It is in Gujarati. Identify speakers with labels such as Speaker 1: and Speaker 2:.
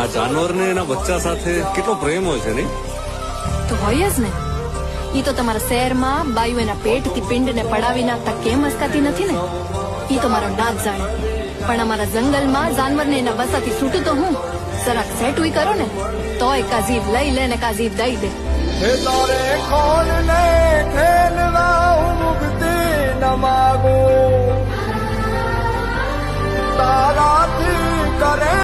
Speaker 1: આ જાનવરને એના બચ્ચા સાથે કેટલો પ્રેમ હોય છે નહીં?
Speaker 2: તો હોય જ ને. ઈ તો તમારા શહેરમાં બાયુ એના પેટથી પિંડને પડાવી નાખતા કેમ હસકાતી નથી ને, ઈ તો મારો નાચ જાણે. પણ અમારા જંગલમાં જાનવરને એના બસાથી છૂટું તો હું જરાક સેટું કરો ને તોય કા જીભ લઈ લે ને કા જીભ દઈ દે.
Speaker 3: તારે કોણ લે